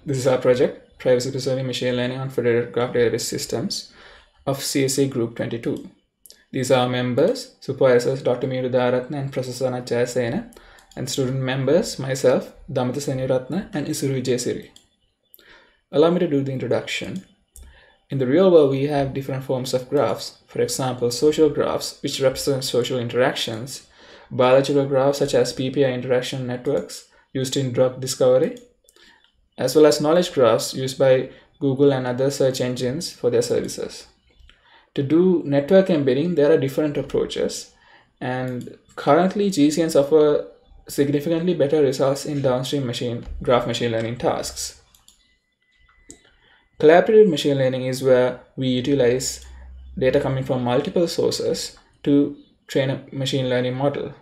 This is our project, Privacy Preserving Machine Learning on Federated Graph Database Systems of CSA Group 22. These are our members, supervisors Dr. Meeru Daratna and Professor Jayasena, and student members, myself, Damatha Seniratna and Isuru Vijayasiri. Allow me to do the introduction. In the real world, we have different forms of graphs. For example, social graphs, which represent social interactions, biological graphs such as PPI interaction networks used in drug discovery, as well as knowledge graphs used by Google and other search engines for their services. To do network embedding, there are different approaches, and currently GCNs offer significantly better results in downstream graph machine learning tasks. Collaborative machine learning is where we utilize data coming from multiple sources to train a machine learning model.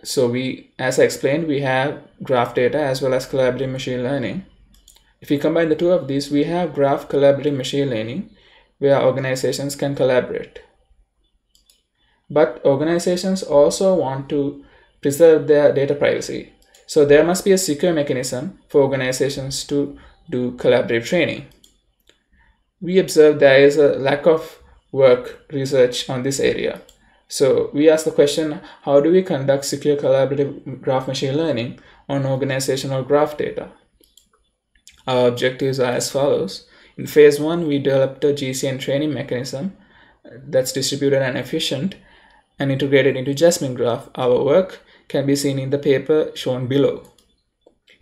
So as I explained, we have graph data as well as collaborative machine learning. If we combine the two of these, we have graph collaborative machine learning, where organizations can collaborate. But organizations also want to preserve their data privacy. So there must be a secure mechanism for organizations to do collaborative training. We observe there is a lack of research on this area. So we ask the question, how do we conduct secure collaborative graph machine learning on organizational graph data? Our objectives are as follows. In phase 1, we developed a GCN training mechanism that's distributed and efficient and integrated into Jasmine graph. Our work can be seen in the paper shown below.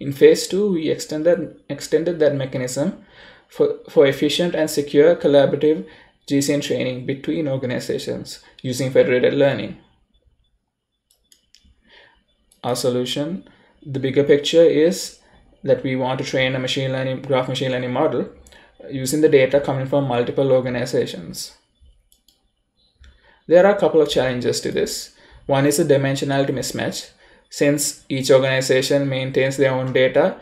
In phase 2, we extended that mechanism for efficient and secure collaborative GCN training between organizations using federated learning. Our solution, the bigger picture, is that we want to train a graph machine learning model using the data coming from multiple organizations. There are a couple of challenges to this. One is a dimensionality mismatch, since each organization maintains their own data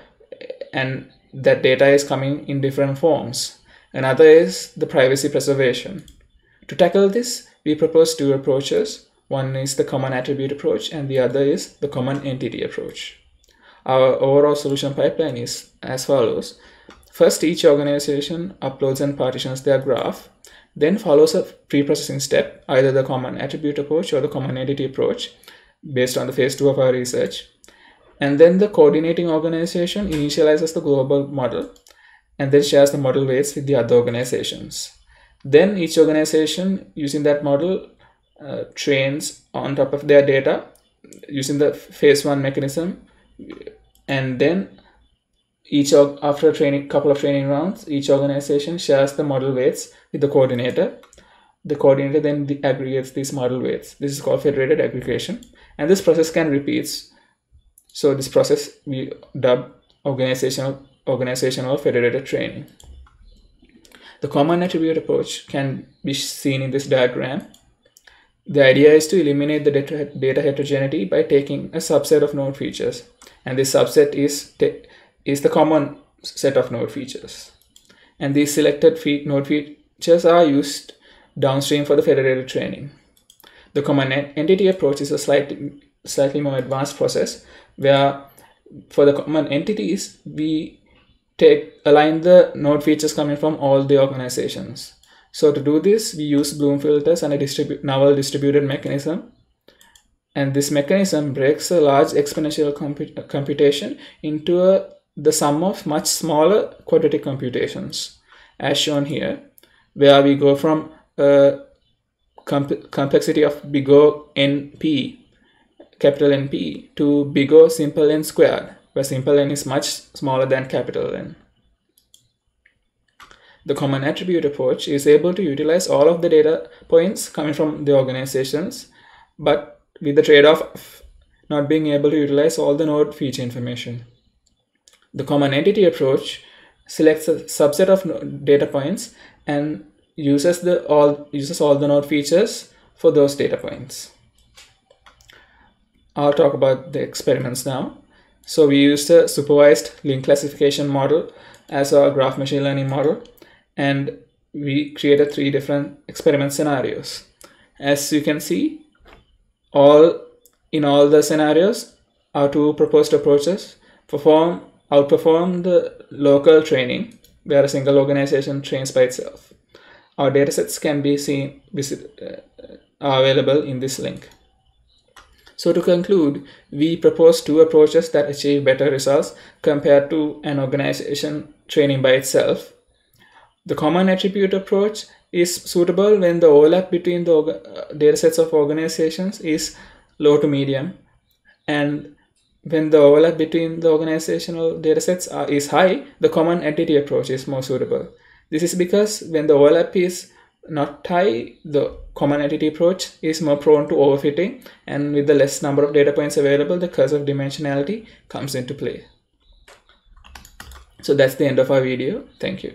and that data is coming in different forms. Another is the privacy preservation. To tackle this, we propose two approaches. One is the common attribute approach and the other is the common entity approach. Our overall solution pipeline is as follows. First, each organization uploads and partitions their graph, then follows a pre-processing step, either the common attribute approach or the common entity approach, based on the phase 2 of our research. And then the coordinating organization initializes the global model and then shares the model weights with the other organizations. Then each organization using that model trains on top of their data using the phase 1 mechanism, and then after a couple of training rounds, each organization shares the model weights with the coordinator. The coordinator then aggregates these model weights. This is called federated aggregation, and this process can repeat. So this process we dub organizational federated training. The common attribute approach can be seen in this diagram. The idea is to eliminate the data heterogeneity by taking a subset of node features, and this subset is the common set of node features. And these selected node features are used downstream for the federated training. The common entity approach is a slightly more advanced process, where for the common entities, we align the node features coming from all the organizations. So to do this, we use Bloom filters and a novel distributed mechanism. And this mechanism breaks a large exponential computation into the sum of much smaller quadratic computations, as shown here, where we go from complexity of big O NP, capital NP, to big O simple N squared, where simple N is much smaller than capital N. The common attribute approach is able to utilize all of the data points coming from the organizations, but with the trade-off of not being able to utilize all the node feature information. The common entity approach selects a subset of data points and uses all the node features for those data points. I'll talk about the experiments now. So we used a supervised link classification model as our graph machine learning model, and we created 3 different experiment scenarios. As you can see, in all the scenarios, our two proposed approaches outperform the local training, where a single organization trains by itself. Our datasets can be are available in this link. So to conclude, we propose two approaches that achieve better results compared to an organization training by itself. The common attribute approach is suitable when the overlap between the datasets of organizations is low to medium, and when the overlap between the organizational datasets is high, the common entity approach is more suitable. This is because when the overlap is not high, the common entity approach is more prone to overfitting, and with the less number of data points available, the curse of dimensionality comes into play. So that's the end of our video. Thank you.